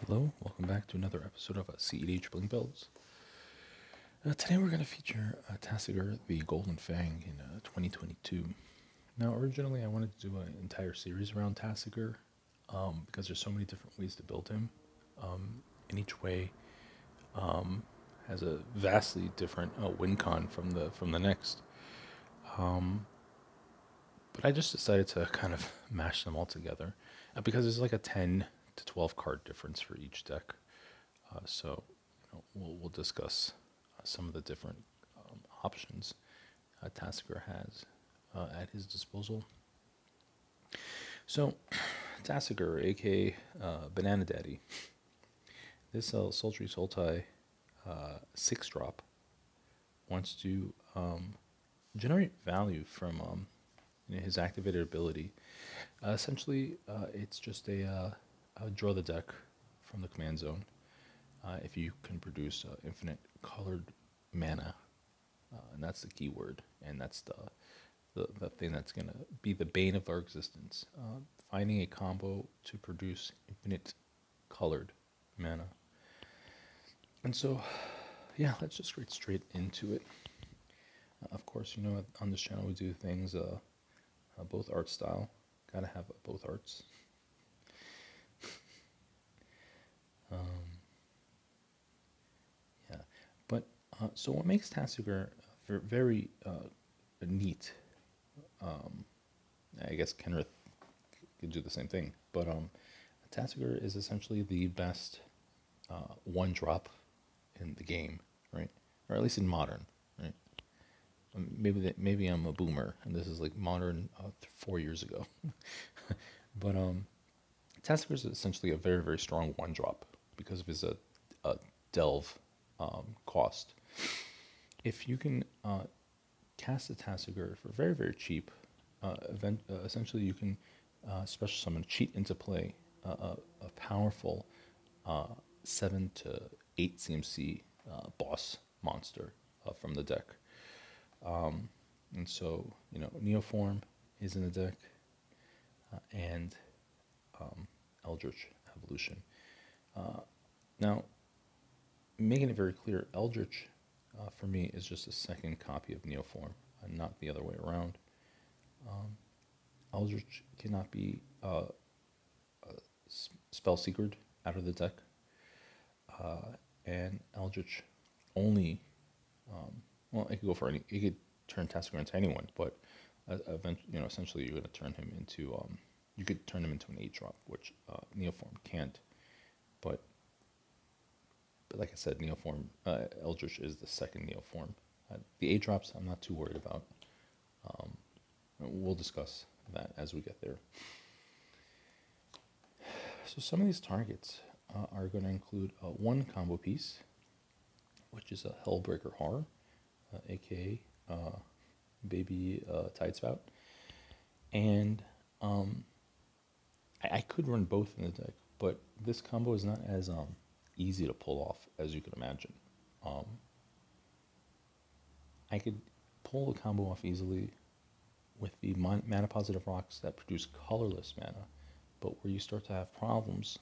Hello, welcome back to another episode of cedh Bling Builds. Today we're going to feature Tasigur the Golden Fang in 2022. Now, originally I wanted to do an entire series around Tasigur because there's so many different ways to build him, and each way has a vastly different win con from the next. But I just decided to kind of mash them all together because there's like a 10 to 12 card difference for each deck. So we'll discuss some of the different options Tasigur has at his disposal. So Tasigur, aka Banana Daddy, this sultry sultai 6-drop wants to generate value from his activated ability. Essentially, it's just a draw the deck from the command zone. If you can produce infinite colored mana, and that's the key word, and that's the thing that's going to be the bane of our existence. Finding a combo to produce infinite colored mana. And so, yeah, let's just get straight into it. Of course, on this channel we do things both art style. Gotta have both arts. Yeah, but so what makes Tasigur very neat? I guess Kenrith could do the same thing, but Tasigur is essentially the best one-drop in the game, right? Or at least in modern, right? Maybe I'm a boomer, and this is like modern 4 years ago. But Tasigur is essentially a very, very strong one-drop because of his delve cost. If you can cast a Tasigur for very, very cheap, essentially you can special summon, cheat into play a powerful 7 to 8 CMC boss monster from the deck. And so, Neoform is in the deck, and Eldritch Evolution. Now, making it very clear, Eldritch, for me, is just a second copy of Neoform, and not the other way around. Eldritch cannot be spell secret out of the deck, and Eldritch only, well, it could go for any, it could turn Tasigur into anyone, but eventually, essentially you're going to turn him into, you could turn him into an 8-drop, which Neoform can't. But like I said, Neoform, Eldritch is the second Neoform. The 8-drops I'm not too worried about. We'll discuss that as we get there. So some of these targets are going to include one combo piece, which is a Hullbreaker Horror, aka Baby Tidespout. And I could run both in the deck, but this combo is not as easy to pull off as you could imagine. I could pull the combo off easily with the mana positive rocks that produce colorless mana, but where you start to have problems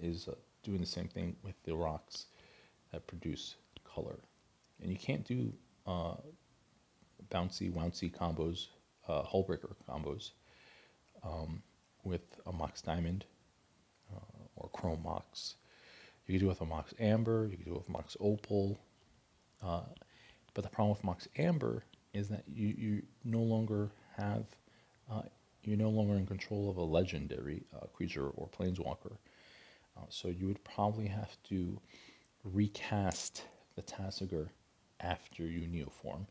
is doing the same thing with the rocks that produce color. And you can't do bouncy, wouncy combos, Hullbreaker combos, with a Mox Diamond or Chrome Mox. You can do it with a Mox Amber, you can do it with Mox Opal, but the problem with Mox Amber is that you no longer have, you're no longer in control of a legendary creature or planeswalker. So you would probably have to recast the Tasigur after you Neoform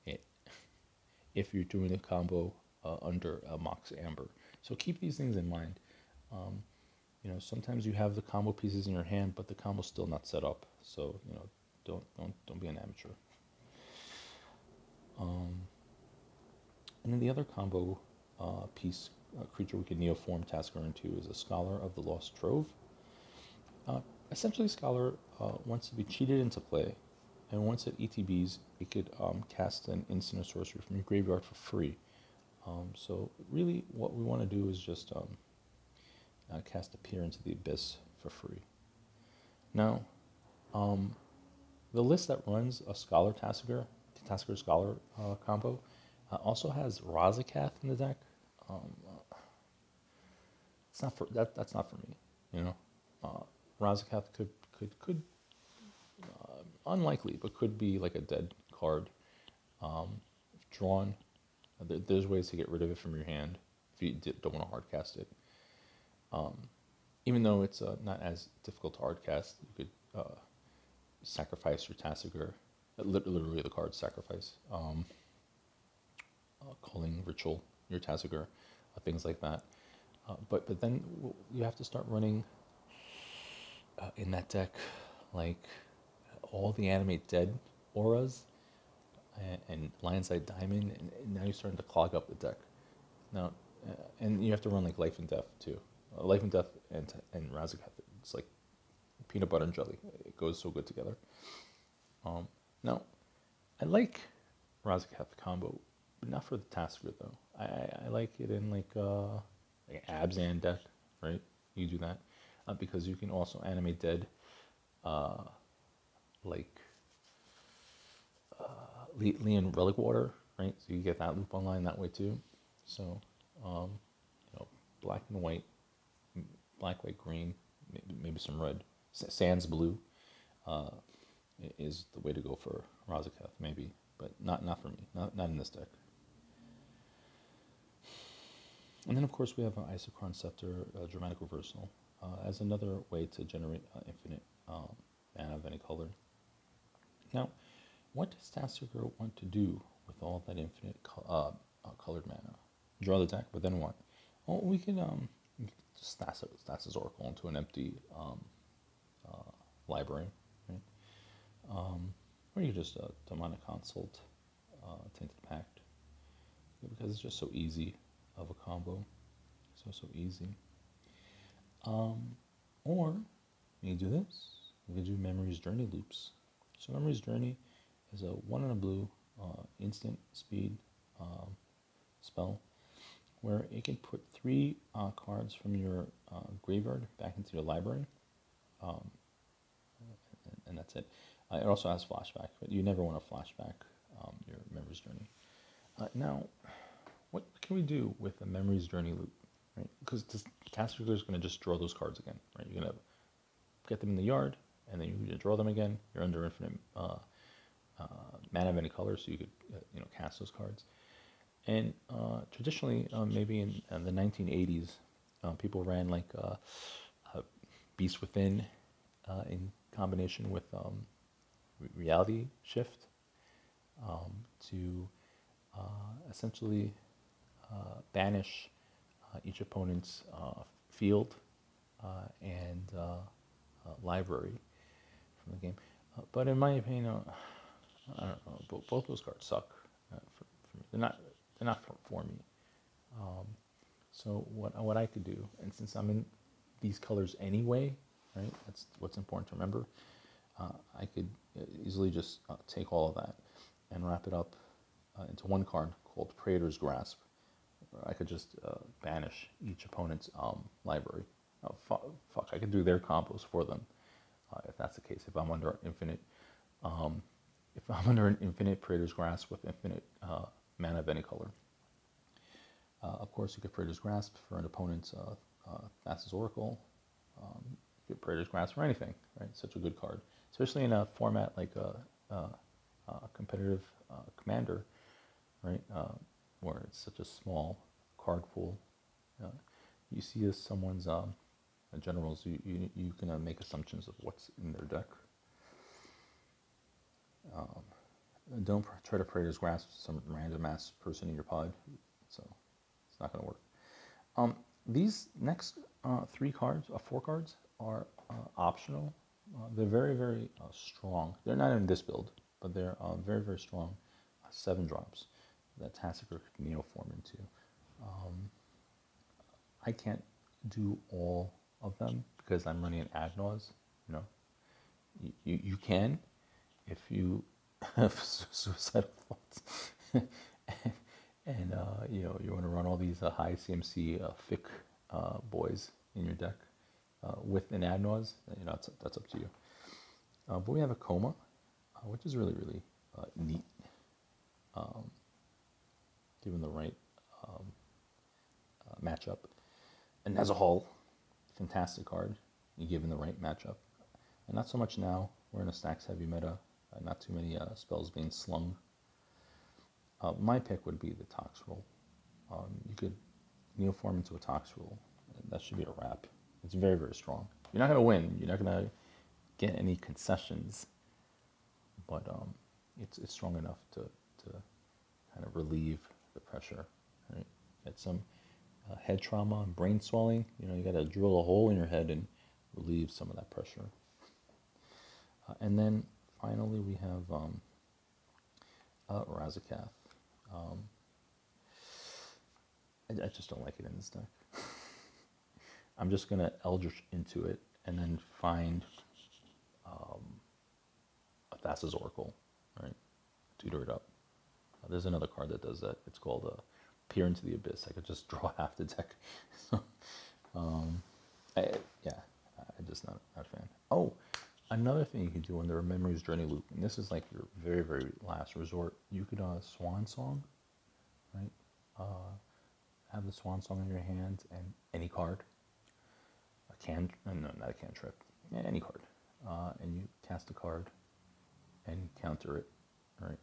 it, if you're doing a combo under a Mox Amber. So keep these things in mind. Sometimes you have the combo pieces in your hand, but the combo's still not set up. So don't be an amateur. And then the other combo piece creature we can Neoform Tasigur into is a Scholar of the Lost Trove. Essentially, Scholar wants to be cheated into play, and once it ETBs, it could cast an instant or sorcery from your graveyard for free. So really, what we want to do is just cast Appear into the Abyss for free. Now, the list that runs a Scholar Tasigur, the Tasigur Scholar combo, also has Razakath in the deck. It's not for that. That's not for me. You know, Razakath could unlikely, but could be like a dead card. If drawn, there's ways to get rid of it from your hand if you don't want to hard cast it. Even though it's not as difficult to hard cast, you could sacrifice your Tasigur, literally the card sacrifice, calling ritual your Tasigur, things like that. But then you have to start running in that deck like all the animate dead auras and Lion's Eye Diamond, and now you're starting to clog up the deck. Now, and you have to run like Life and Death too. Life and Death and Razakath, it's like peanut butter and jelly. It goes so good together. Now, I like Razakath combo, but not for the Tasigur though. I like it in like Abzan deck, right? You do that because you can also animate dead, like Leon Relic Water, right? So you get that loop online that way too. So, black and white, black, white, green, maybe some red, sans blue, is the way to go for Razakath, maybe, but not for me, not in this deck. And then of course we have an Isochron Scepter, Dramatic Reversal, as another way to generate infinite mana of any color. Now, what does Tasigur want to do with all that infinite colored mana? Draw the deck, but then what? Well, we can just Stasis Oracle into an empty library, right? Or you just Demonic Consult, Tainted Pact, because it's just so easy of a combo, so easy. Or you do this. You can do Memory's Journey loops. So Memory's Journey is a 1 and a blue instant speed spell where it can put 3 cards from your graveyard back into your library, and that's it. It also has flashback, but you never want to flashback your Memory's Journey. Now, what can we do with a Memory's Journey loop? Right? Because Tasigur is going to just draw those cards again. Right? You're going to get them in the yard, and then you draw them again. You're under infinite mana of any color, so you could cast those cards. And traditionally, maybe in the 1980s, people ran like Beast Within in combination with Reality Shift to essentially banish each opponent's field and library from the game. But in my opinion, I don't know. Both those cards suck. For me. They're not for me. So what I could do, and since I'm in these colors anyway, right? That's what's important to remember. I could easily just take all of that and wrap it up into one card called Praetor's Grasp. I could just banish each opponent's library. Fuck, I could do their combos for them if that's the case. If I'm under an infinite Praetor's Grasp with infinite mana of any color. Of course, you get Praetor's Grasp for an opponent's Thassa's Oracle. You get Praetor's Grasp for anything, right? Such a good card, especially in a format like a competitive Commander, right? Where it's such a small card pool. You see as someone's generals, you can make assumptions of what's in their deck. Don't try to Praetor's Grasp some random ass person in your pod, so it's not going to work. These next 4 cards are optional. They're very, very strong. They're not in this build, but they're very, very strong 7 drops that Tasigur could neoform into. I can't do all of them because I'm running an ad naus. You can if you have suicidal thoughts and you want to run all these high CMC thick boys in your deck with an ad naus. That's up to you. But we have a coma, which is really, really neat, given the right matchup. And as a whole, fantastic card, given the right matchup. And not so much now. We're in a stacks heavy meta. Not too many spells being slung. My pick would be the Tox roll. You could Neoform into a Tox roll. That should be a wrap. It's very, very strong. You're not going to win. You're not going to get any concessions. But it's strong enough to kind of relieve the pressure. Right? Get some head trauma and brain swelling. You got to drill a hole in your head and relieve some of that pressure. And then finally we have Razakath. I just don't like it in this deck. I'm just going to Eldritch into it and then find a Thassa's Oracle, right? Tutor it up. There's another card that does that. It's called Peer into the Abyss. I could just draw half the deck. So, I'm just not a fan. Oh, another thing you could do under a Memories Journey loop, and this is like your very, very last resort, you could Swan Song, right? Have the Swan Song in your hand and any card, no, not a cantrip, any card, and you cast a card and counter it, right?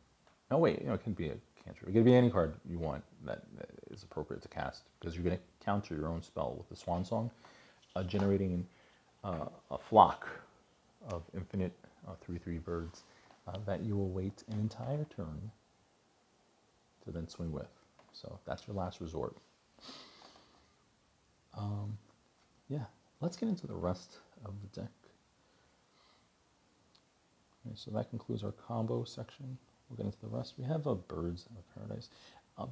No, wait, it can be a cantrip. It could be any card you want that is appropriate to cast, because you're going to counter your own spell with the Swan Song, generating a flock of infinite 3/3 birds that you will wait an entire turn to then swing with. So that's your last resort. Yeah, let's get into the rest of the deck. Okay, so that concludes our combo section. We'll get into the rest. We have Birds of Paradise.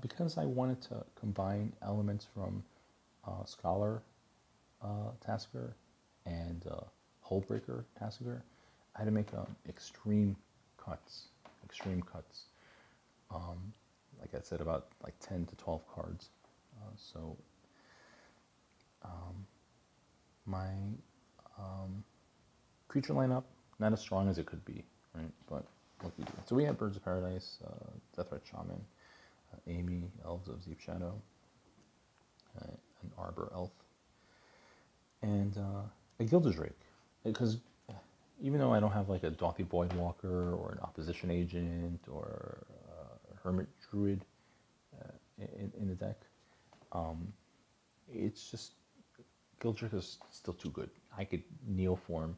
Because I wanted to combine elements from Scholar Tasigur and Hullbreaker Tasigur, I had to make extreme cuts. Like I said, about like 10 to 12 cards. My creature lineup, not as strong as it could be, right? But what we do. So we have Birds of Paradise, Deathrat Shaman, Amy, Elves of Deep Shadow, an Arbor Elf, and a Gilded Drake. Because even though I don't have like a Dothy Voidwalker or an Opposition Agent or a Hermit Druid in the deck, it's just Gilded Drake is still too good. I could Neoform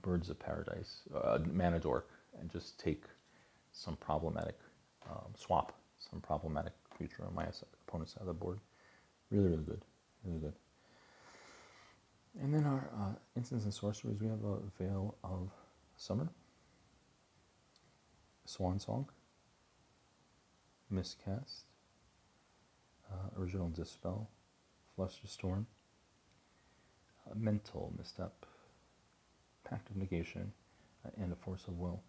Birds of Paradise, Mana Dork, and just take some problematic swap some problematic creature on my opponent's side of the board. Really, really good. Really good. And then our instants and sorceries, we have a Veil of Summer, Swan Song, Miscast, Original Dispel, Fluster Storm, Mental Misstep, Pact of Negation, and a Force of Will.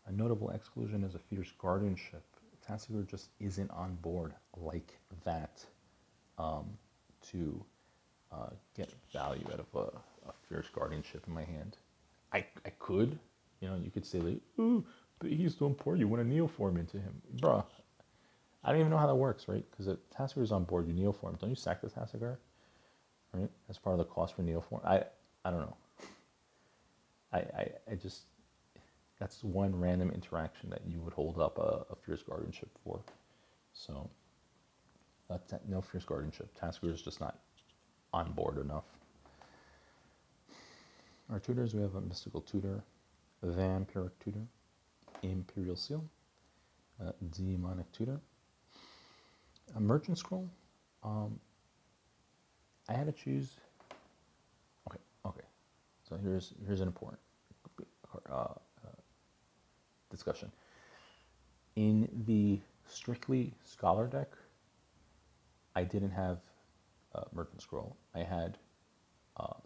A notable exclusion is a Fierce Guardianship. Tasigur just isn't on board like that to get value out of a Fierce Guardianship in my hand. I could, you could say like, ooh, but he's too important, you want to Neoform into him. Bruh, I don't even know how that works, right? Because if Tasigur's on board, you Neoform. Don't you sack the Tasigur, right? As part of the cost for Neoform? I don't know. I just, that's one random interaction that you would hold up a Fierce Guardianship for. So, no Fierce Guardianship. Tasigur is just not on board enough. Our tutors, we have a Mystical Tutor, a Vampiric Tutor, Imperial Seal, a Demonic Tutor, a Merchant Scroll. I had to choose. Okay. So here's an important discussion. In the strictly Scholar deck, I didn't have Merchant Scroll. I had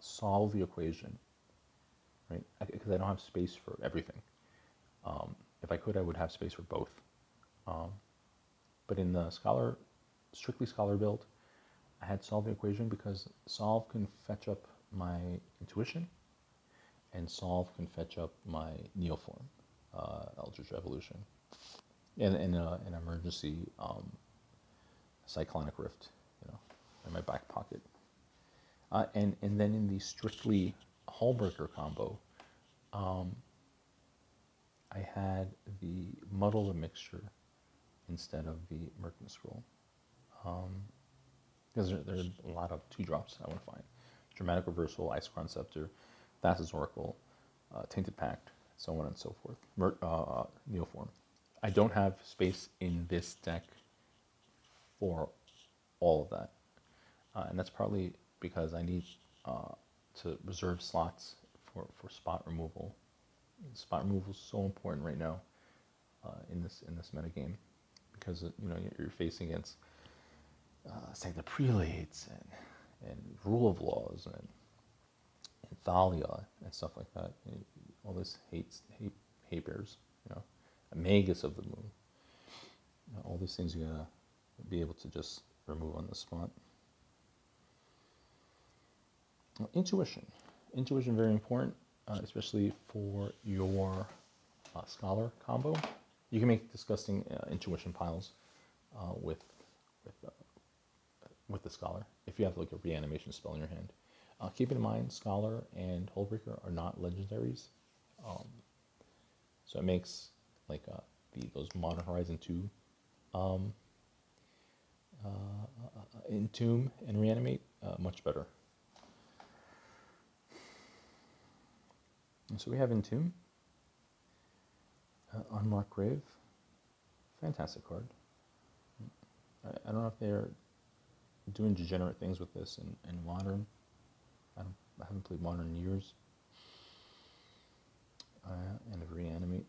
Solve the Equation, right? Because I don't have space for everything. If I could, I would have space for both. But in the strictly Scholar build, I had Solve the Equation because Solve can fetch up my Intuition, and solve can fetch up my Neoform, Eldritch Evolution, and an emergency Cyclonic Rift, in my back pocket. And then in the strictly hullbreaker combo, I had the Muddle the Mixture instead of the Merkin Scroll. Because there are a lot of 2-drops I want to find. Dramatic Reversal, Icecrown Scepter, Thassa's Oracle, Tainted Pact, so on and so forth. Neoform. I don't have space in this deck for all of that. And that's partly because I need to reserve slots for spot removal. Spot removal is so important right now in this metagame, because you're facing against say the prelates and rule of laws and Thalia and stuff like that. All this hate bears, a Magus of the Moon. All these things you gotta be able to just remove on the spot. Intuition, very important, especially for your scholar combo. You can make disgusting intuition piles with the scholar if you have like a reanimation spell in your hand. Keep in mind, scholar and hullbreaker are not legendaries, so it makes like those Modern Horizon 2 Entomb and Reanimate much better. And so we have Entomb, Unlock Grave, fantastic card. I don't know if they're doing degenerate things with this in Modern. I haven't played Modern in years. And a Reanimate.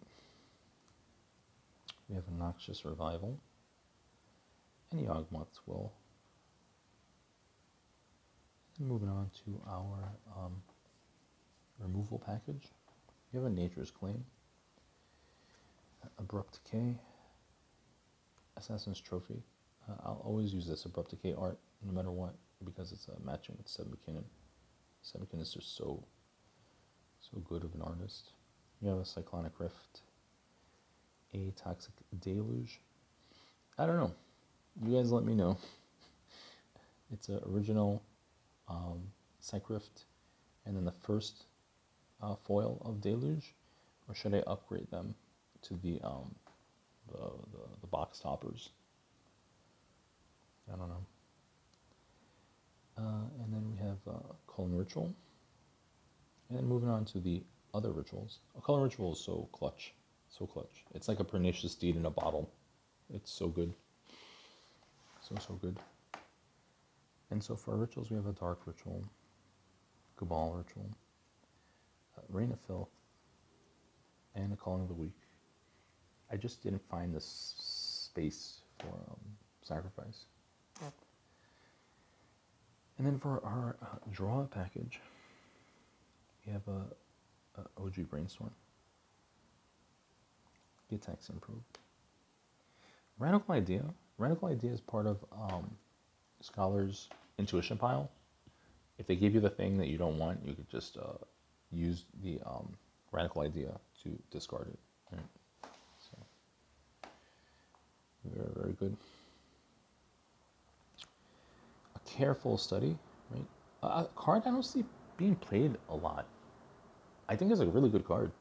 We have a Noxious Revival. And Yawgmoth's Will. And moving on to our removal package. We have a Nature's Claim. Abrupt Decay. Assassin's Trophy. I'll always use this Abrupt Decay art no matter what, because it's matching with Seb McKinnon. Seb McKinnon is just so good of an artist. We have a Cyclonic Rift, a Toxic Deluge. I don't know. You guys let me know. It's an original Cyc Rift, and then the first foil of Deluge, or should I upgrade them to the box toppers? I don't know. And then we have Culling Ritual. And then moving on to the other rituals. A Culling Ritual is so clutch. So clutch. It's like a Pernicious Deed in a bottle. It's so good. So good. And so for our rituals, we have a Dark Ritual, Cabal Ritual, Reign of Filth, and a Calling of the Weak. I just didn't find the space for sacrifice. And then for our draw package, we have a OG Brainstorm. The attack's improved. Radical Idea. Radical Idea is part of Scholar's intuition pile. If they give you the thing that you don't want, you could just use the Radical Idea to discard it. Right? So, very, very good. A Careful Study, right? A card I don't see being played a lot. I think it's a really good card.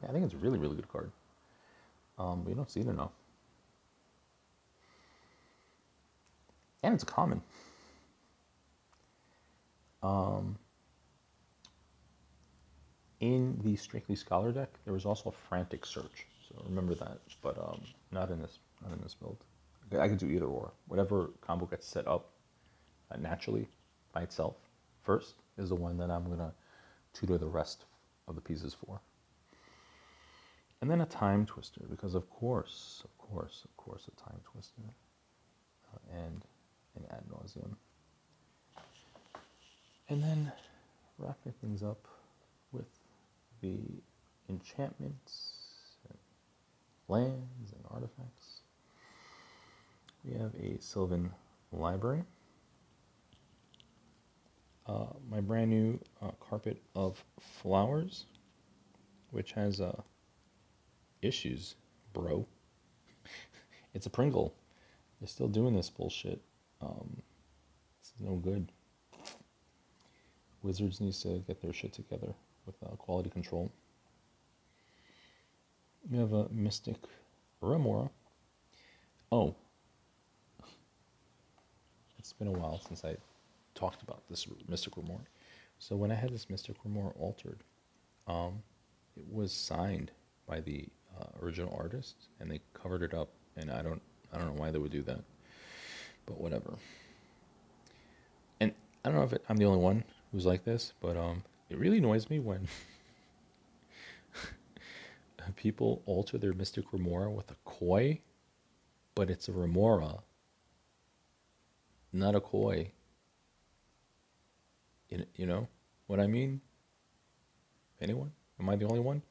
Yeah, I think it's a really, really good card. But you don't see it enough. And it's a common. In the Strictly Scholar deck, there was also a Frantic Search. So remember that, but not in this build. I could do either or. Whatever combo gets set up naturally by itself first is the one that I'm gonna tutor the rest of the pieces for. And then a Time Twister, because of course, a Time Twister, and Ad Nauseam. And then wrapping things up with the enchantments, and lands, and artifacts. We have a Sylvan Library, my brand new carpet of flowers, which has issues, bro. It's a Pringle. They're still doing this bullshit. This is no good. Wizards needs to get their shit together with quality control. We have a Mystic Remora. Oh, it's been a while since I talked about this Mystic Remora. So when I had this Mystic Remora altered, it was signed by the original artist, and they covered it up. And I don't know why they would do that, but whatever. And I don't know if I'm the only one who's like this, but it really annoys me when people alter their Mystic Remora with a koi, but it's a Remora, not a koi. You know what I mean? Anyone? Am I the only one?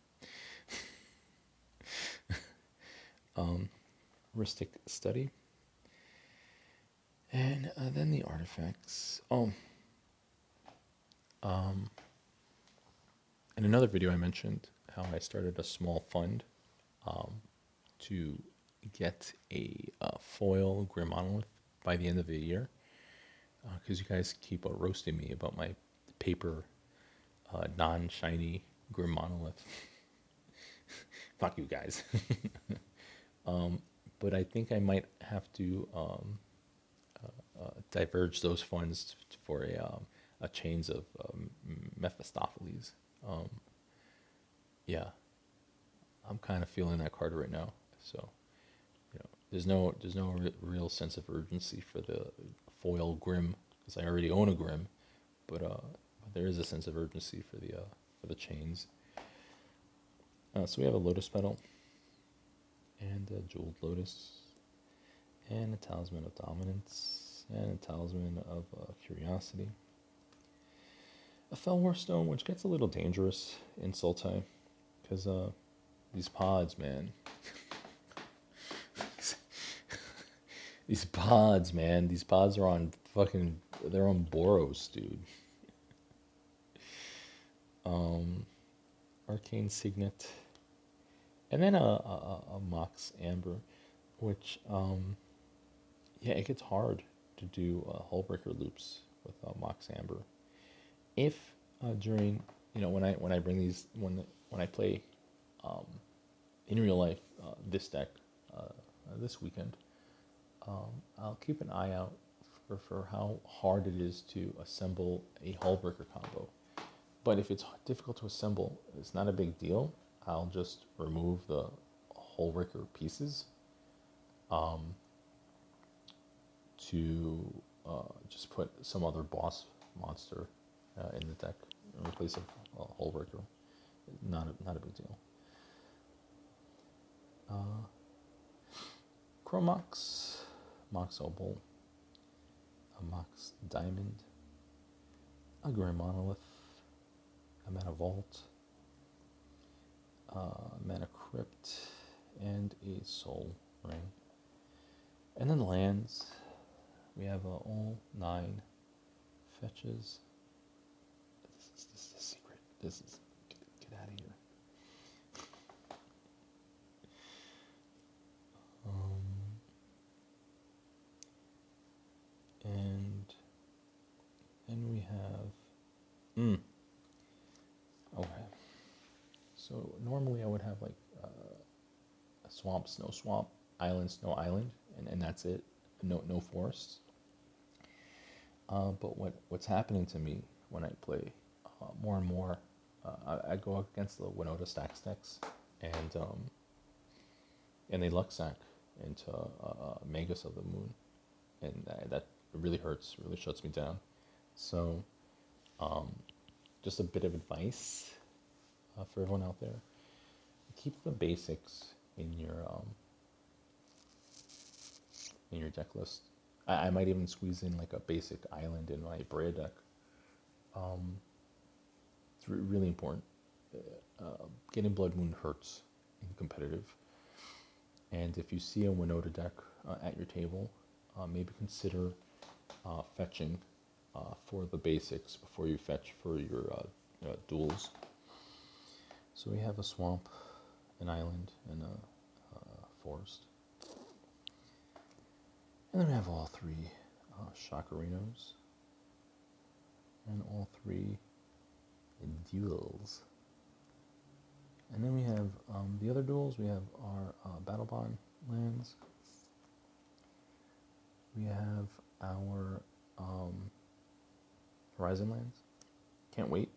Ristic Study. And then the artifacts. Oh. In another video I mentioned how I started a small fund to get a foil Grim Monolith by the end of the year. Because you guys keep roasting me about my paper non-shiny Grim Monolith. Fuck you guys. But I think I might have to diverge those funds for a chains of Mephistopheles. Yeah, I'm kind of feeling that card right now. So, there's no real sense of urgency for the foil Grim, because I already own a Grim, but there is a sense of urgency for the chains. So we have a Lotus Petal, and a Jeweled Lotus, and a Talisman of Dominance, and a Talisman of Curiosity. A Felwar Stone, which gets a little dangerous in Sultai, because these pods, man. These pods, man. These pods are on they're on Boros, dude. Arcane Signet. And then a Mox Amber, which, yeah, it gets hard to do hullbreaker loops with Mox Amber. If during, when I bring these, when I play in real life this deck this weekend, I'll keep an eye out for how hard it is to assemble a hullbreaker combo. But if it's difficult to assemble, it's not a big deal. I'll just remove the hullbreaker pieces to just put some other boss monster in the deck in place of hullbreaker. Not a big deal. Chromox, Mox Opal, a Mox Diamond, a Grim Monolith, a Mana Vault, Mana Crypt, and a Soul Ring. And then lands, we have all 9 fetches. This is the secret. This is, get out of here. And then we have, okay. So normally I would have like a swamp, snow swamp, island, snow island, and that's it. No forests. But what's happening to me when I play more and more, I go up against the Winota Stacks decks, and they luck sack into Magus of the Moon, and that really hurts, really shuts me down. So, just a bit of advice for everyone out there: keep the basics in your deck list. I might even squeeze in like a basic island in my Brea deck. It's really important. Getting Blood Moon hurts in competitive. And if you see a Winota deck at your table, maybe consider fetching for the basics before you fetch for your duels. So we have a swamp, an island, and a forest. And then we have all three Chakarinos and all three duels. And then we have the other duels. We have our Battle Bond lands. We have our Horizon lands. Can't wait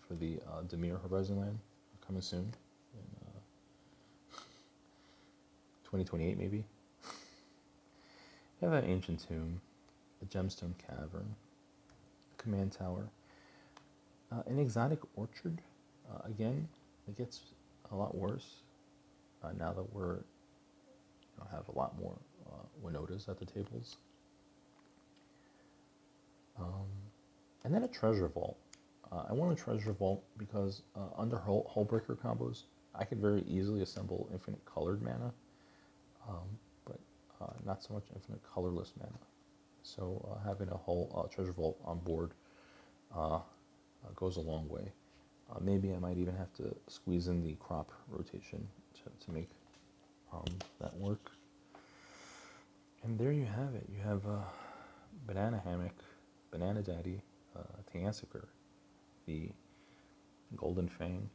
for the Demir Horizon land coming soon in 2028 maybe. We have an Ancient Tomb, a Gemstone Cavern, a Command Tower, an Exotic Orchard. Again, it gets a lot worse now that we're have a lot more Winotas at the tables. And then a Treasure Vault. I want a Treasure Vault because under hullbreaker combos, I could very easily assemble infinite colored mana, but not so much infinite colorless mana. So having a whole Treasure Vault on board goes a long way. Maybe I might even have to squeeze in the crop rotation to make that work. And there you have it. You have Banana Hammock, Banana Daddy, Tasigur, the Golden Fang.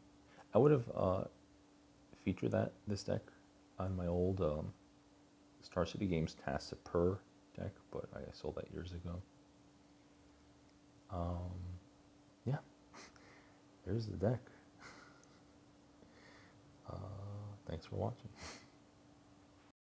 I would have featured this deck on my old Star City Games Tasigur deck, but I sold that years ago. Yeah, there's the deck. Thanks for watching.